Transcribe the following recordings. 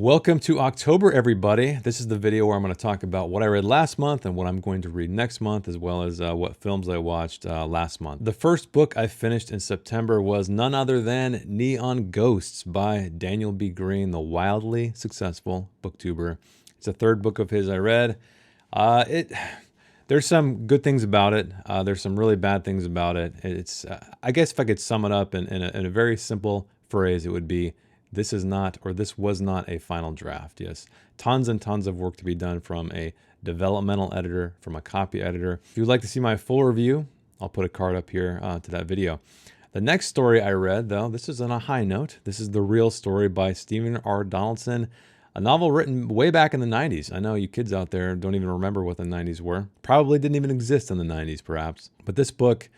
Welcome to October, everybody. This is the video where I'm going to talk about what I read last month and what I'm going to read next month, as well as what films I watched last month. The first book I finished in September was none other than Neon Ghosts by Daniel B. Green, the wildly successful booktuber. It's the third book of his I read. There's some good things about it. There's some really bad things about it. I guess if I could sum it up in a very simple phrase, it would be, this was not a final draft. Yes, tons and tons of work to be done from a developmental editor, from a copy editor. If you'd like to see my full review, I'll put a card up here to that video. The next story I read, though, this is on a high note. This is The Real Story by Stephen R. Donaldson, a novel written way back in the 90s. I know you kids out there don't even remember what the 90s were. Probably didn't even exist in the 90s, perhaps. But this book,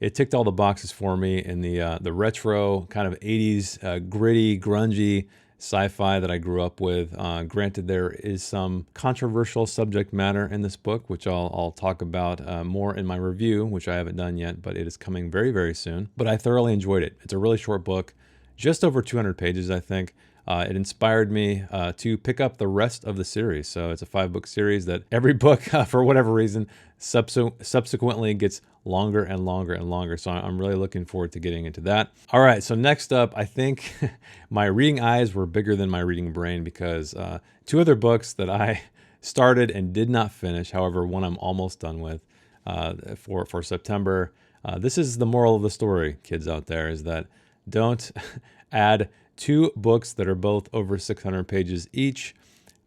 it ticked all the boxes for me in the retro kind of 80s gritty, grungy sci-fi that I grew up with. Granted, there is some controversial subject matter in this book, which I'll talk about more in my review, which I haven't done yet, but it is coming very, very soon. But I thoroughly enjoyed it. It's a really short book, just over 200 pages, I think. It inspired me to pick up the rest of the series. So it's a 5-book series that every book, for whatever reason, subsequently gets longer and longer and longer. So I'm really looking forward to getting into that. All right, so next up, I think my reading eyes were bigger than my reading brain, because 2 other books that I started and did not finish, however, one I'm almost done with for September. This is the moral of the story, kids out there, is that don't add 2 books that are both over 600 pages each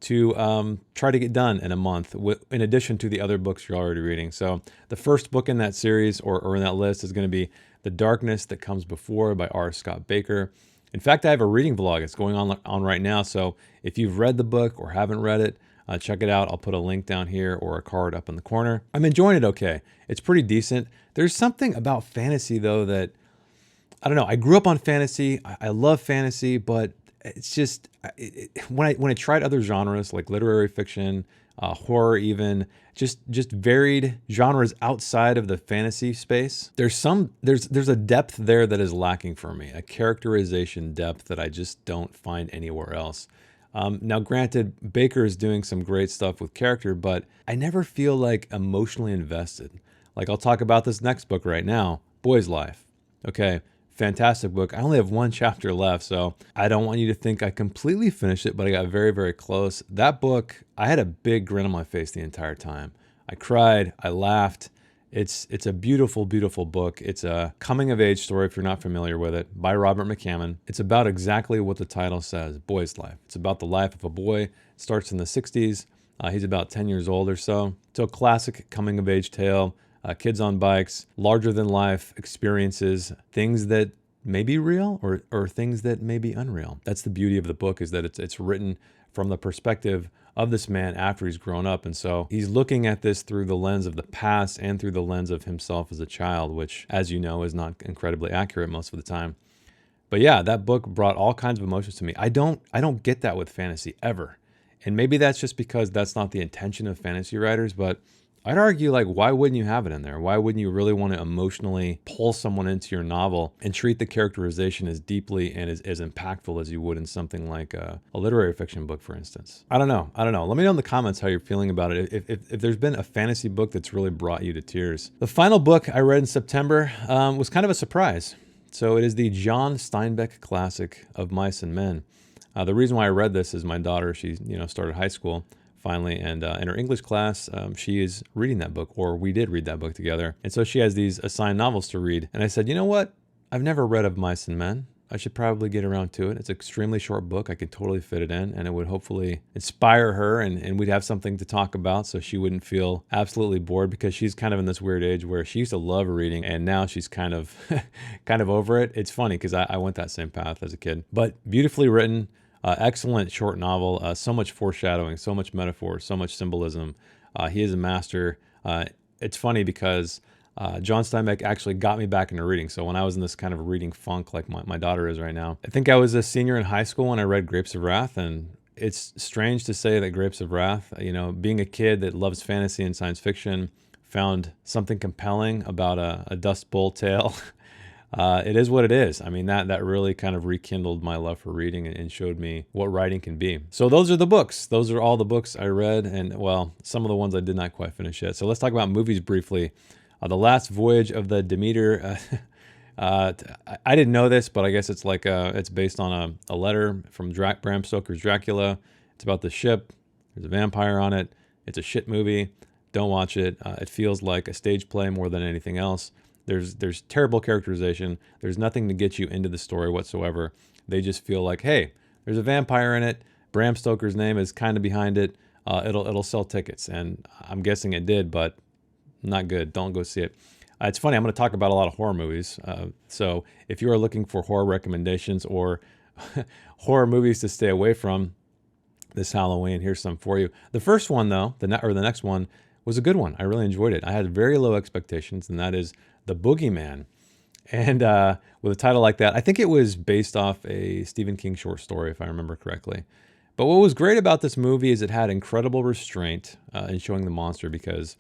to try to get done in a month, in addition to the other books you're already reading. So the first book in that series or in that list is going to be The Darkness That Comes Before by R. Scott Baker. In fact, I have a reading vlog. It's going on right now. So if you've read the book or haven't read it, check it out. I'll put a link down here or a card up in the corner. I'm enjoying it okay. It's pretty decent. There's something about fantasy, though, that I don't know. I grew up on fantasy. I love fantasy, but it's just when I tried other genres like literary fiction, horror, even just varied genres outside of the fantasy space, there's a depth there that is lacking for me, a characterization depth that I just don't find anywhere else. Now, granted, Baker is doing some great stuff with character, but I never feel like emotionally invested. Like, I'll talk about this next book right now, Boy's Life. Okay. Fantastic book. I only have 1 chapter left, so I don't want you to think I completely finished it, but I got very, very close. That book, I had a big grin on my face the entire time. I cried, I laughed. It's a beautiful, beautiful book. It's a coming-of-age story, if you're not familiar with it, by Robert McCammon. It's about exactly what the title says, Boy's Life. It's about the life of a boy. It starts in the 60s. He's about 10 years old or so. It's a classic coming-of-age tale. Kids on bikes, larger-than-life experiences, things that may be real or things that may be unreal. That's the beauty of the book, is that it's written from the perspective of this man after he's grown up. And so he's looking at this through the lens of the past and through the lens of himself as a child, which, as you know, is not incredibly accurate most of the time. But yeah, that book brought all kinds of emotions to me. I don't get that with fantasy ever. And maybe that's just because that's not the intention of fantasy writers, but I'd argue, like, why wouldn't you have it in there? Why wouldn't you really want to emotionally pull someone into your novel and treat the characterization as deeply and as impactful as you would in something like a literary fiction book, for instance? I don't know. Let me know in the comments how you're feeling about it, if there's been a fantasy book that's really brought you to tears. The final book I read in September was kind of a surprise. So it is the John Steinbeck classic of Mice and Men. The reason why I read this is my daughter, she started high school finally, and in her English class, she is reading that book, or we did read that book together. And so she has these assigned novels to read. And I said, you know what? I've never read Of Mice and Men. I should probably get around to it. It's an extremely short book. I could totally fit it in, and it would hopefully inspire her, and we'd have something to talk about so she wouldn't feel absolutely bored, because she's kind of in this weird age where she used to love reading, and now she's kind of over it. It's funny because I went that same path as a kid. But beautifully written. Excellent short novel, so much foreshadowing, so much metaphor, so much symbolism. He is a master. It's funny because John Steinbeck actually got me back into reading. So when I was in this kind of reading funk like my daughter is right now, I think I was a senior in high school when I read Grapes of Wrath, and it's strange to say that Grapes of Wrath, being a kid that loves fantasy and science fiction, found something compelling about a Dust Bowl tale It is what it is. I mean, that really kind of rekindled my love for reading and showed me what writing can be. So those are the books. Those are all the books I read, and well, some of the ones I did not quite finish yet. So let's talk about movies briefly. The Last Voyage of the Demeter. I didn't know this, but I guess it's like it's based on a letter from Bram Stoker's Dracula. It's about the ship. There's a vampire on it. It's a shit movie. Don't watch it. It feels like a stage play more than anything else. There's terrible characterization. There's nothing to get you into the story whatsoever. They just feel like, hey, there's a vampire in it. Bram Stoker's name is kind of behind it. It'll sell tickets, and I'm guessing it did, but not good. Don't go see it. It's funny. I'm going to talk about a lot of horror movies. So if you are looking for horror recommendations or horror movies to stay away from this Halloween, here's some for you. The first one, though, the next one, was a good one. I really enjoyed it. I had very low expectations, and that is The Boogeyman. And with a title like that, I think it was based off a Stephen King short story, if I remember correctly. But what was great about this movie is it had incredible restraint in showing the monster, because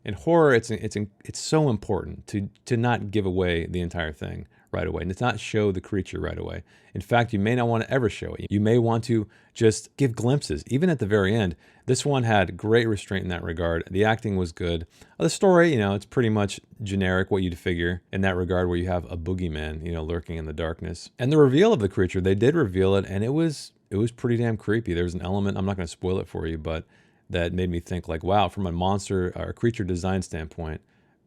in horror, it's so important to not give away the entire thing right away, and to not show the creature right away. In fact, you may not want to ever show it. You may want to just give glimpses, even at the very end. This one had great restraint in that regard. The acting was good. The story, it's pretty much generic, what you'd figure in that regard, where you have a boogeyman, lurking in the darkness. And the reveal of the creature, they did reveal it, and it was pretty damn creepy. There was an element, I'm not going to spoil it for you, but that made me think like, wow, from a monster or creature design standpoint,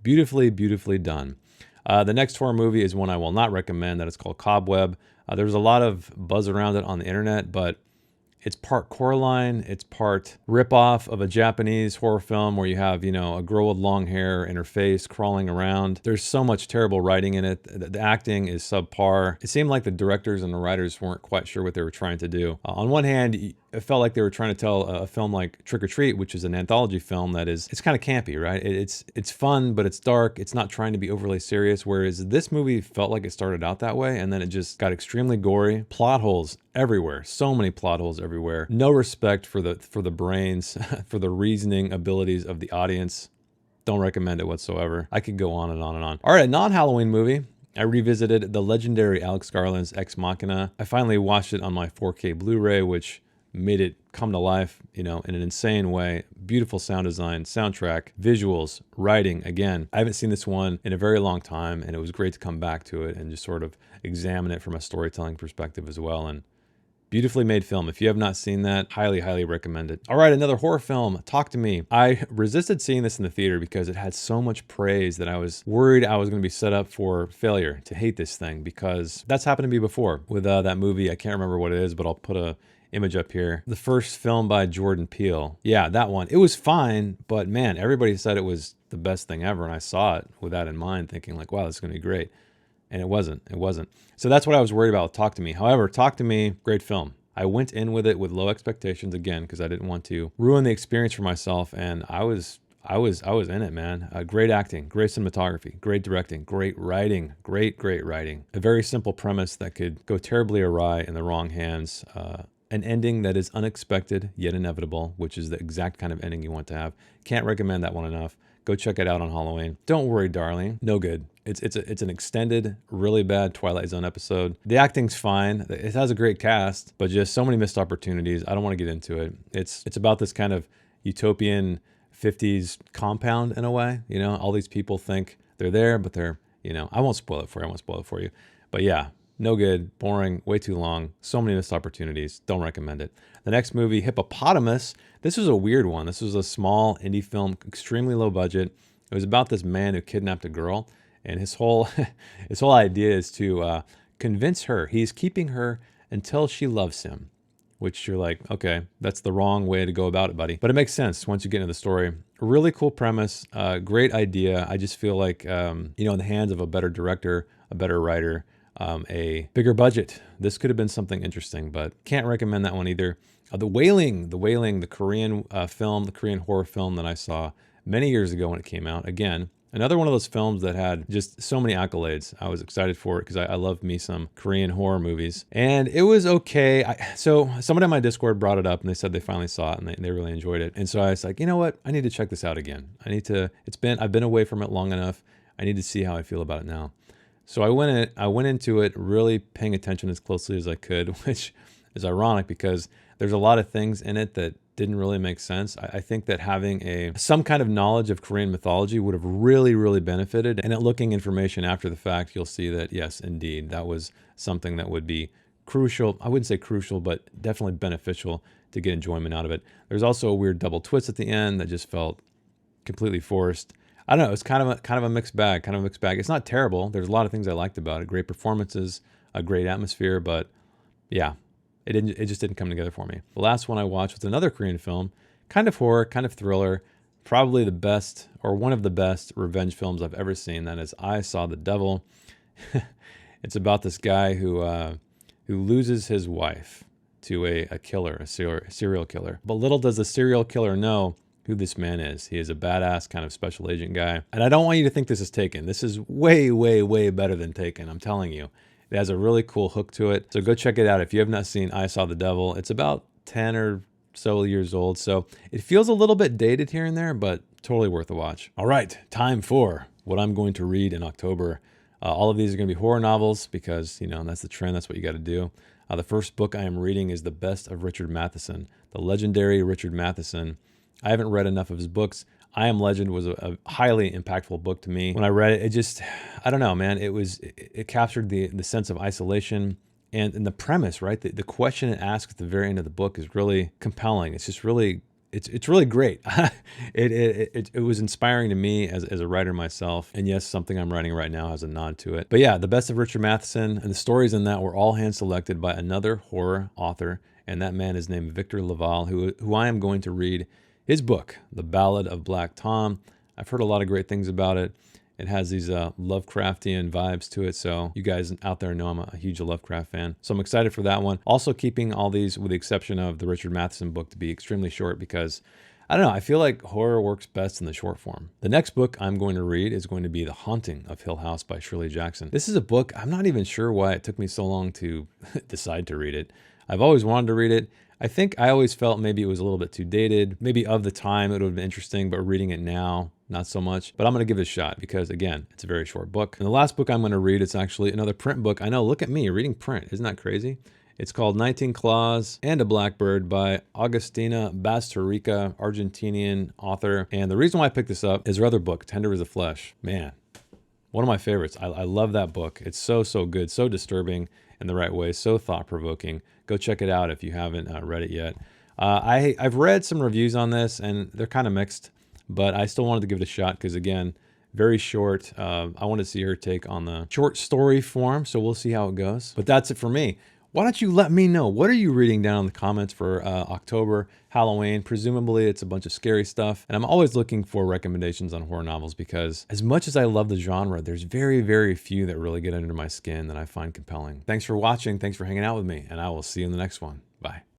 beautifully, beautifully done. The next horror movie is one I will not recommend. That is called Cobweb. There's a lot of buzz around it on the internet, but it's part Coraline, it's part ripoff of a Japanese horror film where you have, a girl with long hair in her face crawling around. There's so much terrible writing in it. The acting is subpar. It seemed like the directors and the writers weren't quite sure what they were trying to do. On one hand, it felt like they were trying to tell a film like Trick or Treat, which is an anthology film it's kind of campy, right? It's fun, but it's dark. It's not trying to be overly serious, whereas this movie felt like it started out that way, and then it just got extremely gory. Plot holes everywhere. So many plot holes everywhere. No respect for the brains, for the reasoning abilities of the audience. Don't recommend it whatsoever. I could go on and on and on. All right, a non-Halloween movie. I revisited the legendary Alex Garland's Ex Machina. I finally watched it on my 4K Blu-ray, which made it come to life, in an insane way. Beautiful sound design, soundtrack, visuals, writing. Again, I haven't seen this one in a very long time, and it was great to come back to it and just sort of examine it from a storytelling perspective as well. And beautifully made film. If you have not seen that, highly, highly recommend it. All right, another horror film, Talk to Me. I resisted seeing this in the theater because it had so much praise that I was worried I was going to be set up for failure, to hate this thing, because that's happened to me before with that movie. I can't remember what it is, but I'll put a image up here. The first film by Jordan Peele. Yeah, that one. It was fine, but man, everybody said it was the best thing ever, and I saw it with that in mind, thinking like, wow, this is going to be great. And it wasn't. So that's what I was worried about with Talk to Me. However, Talk to Me, great film. I went in with it with low expectations again, because I didn't want to ruin the experience for myself, and I was in it, man. Great acting, great cinematography, great directing, great writing, great writing. A very simple premise that could go terribly awry in the wrong hands. An ending that is unexpected yet inevitable, which is the exact kind of ending you want to have. Can't recommend that one enough. Go check it out on Halloween. Don't worry, darling. No good. It's an extended, really bad Twilight Zone episode. The acting's fine. It has a great cast, but just so many missed opportunities. I don't want to get into it. It's about this kind of utopian 50s compound in a way. All these people think they're there, but they're, I won't spoil it for you. But yeah, no good, boring, way too long, so many missed opportunities. Don't recommend it. The next movie, Hippopotamus. This was a weird one. This was a small indie film, extremely low budget. It was about this man who kidnapped a girl, and his whole idea is to convince her he's keeping her until she loves him. Which you're like, okay, that's the wrong way to go about it, buddy. But it makes sense once you get into the story. A really cool premise, great idea. I just feel like, in the hands of a better director, a better writer, a bigger budget, this could have been something interesting, but can't recommend that one either. The Wailing, the Korean film, the Korean horror film that I saw many years ago when it came out. Again, another one of those films that had just so many accolades. I was excited for it because I love me some Korean horror movies. And it was okay. So somebody on my Discord brought it up, and they said they finally saw it and they really enjoyed it. And so I was like, you know what? I need to check this out again. I've been away from it long enough. I need to see how I feel about it now. So I went into it really paying attention as closely as I could, which is ironic because there's a lot of things in it that didn't really make sense. I think that having some kind of knowledge of Korean mythology would have really benefited. And at looking information after the fact, you'll see that yes, indeed, that was something that would be crucial. I wouldn't say crucial, but definitely beneficial to get enjoyment out of it. There's also a weird double twist at the end that just felt completely forced. I don't know. It's kind of a mixed bag. Kind of a mixed bag. It's not terrible. There's a lot of things I liked about it. Great performances, a great atmosphere, but yeah, it just didn't come together for me. The last one I watched was another Korean film, kind of horror, kind of thriller, probably the best or one of the best revenge films I've ever seen. That is I Saw the Devil. It's about this guy who loses his wife to a killer, a serial killer. But little does the serial killer know who this man is. He is a badass kind of special agent guy. And I don't want you to think this is Taken. This is way better than Taken, I'm telling you. It has a really cool hook to it. So go check it out if you have not seen I Saw the Devil. It's about 10 or so years old. So it feels a little bit dated here and there, but totally worth a watch. All right, time for what I'm going to read in October. All of these are going to be horror novels because, you know, that's the trend. That's what you got to do. The first book I am reading is The Best of Richard Matheson, the legendary Richard Matheson. I haven't read enough of his books. I Am Legend was a highly impactful book to me. When I read it, it just, I don't know, man. It captured the sense of isolation and the premise, right? The question it asks at the very end of the book is really compelling. It's just really, it's really great. It was inspiring to me as a writer myself. And yes, something I'm writing right now has a nod to it. But yeah, The Best of Richard Matheson, and the stories in that were all hand selected by another horror author. And that man is named Victor Laval, who I am going to read his book, The Ballad of Black Tom. I've heard a lot of great things about it. It has these Lovecraftian vibes to it. So you guys out there know I'm a huge Lovecraft fan. So I'm excited for that one. Also keeping all these, with the exception of the Richard Matheson book, to be extremely short because, I don't know, I feel like horror works best in the short form. The next book I'm going to read is going to be The Haunting of Hill House by Shirley Jackson. This is a book, I'm not even sure why it took me so long to decide to read it. I've always wanted to read it. I think I always felt maybe it was a little bit too dated. Maybe of the time it would have been interesting, but reading it now, not so much. But I'm going to give it a shot because, again, it's a very short book. And the last book I'm going to read, it's actually another print book. I know, look at me, reading print. Isn't that crazy? It's called 19 Claws and a Blackbird by Agustina Bastarrica, Argentinian author. And the reason why I picked this up is her other book, Tender as a Flesh. Man, one of my favorites. I love that book. It's so good, so disturbing in the right way, so thought-provoking. Go check it out if you haven't read it yet. I've read some reviews on this, and they're kind of mixed, but I still wanted to give it a shot because, again, very short. I want to see her take on the short story form, so we'll see how it goes. But that's it for me. Why don't you let me know? What are you reading down in the comments for October, Halloween? Presumably it's a bunch of scary stuff. And I'm always looking for recommendations on horror novels because as much as I love the genre, there's very few that really get under my skin that I find compelling. Thanks for watching. Thanks for hanging out with me. And I will see you in the next one. Bye.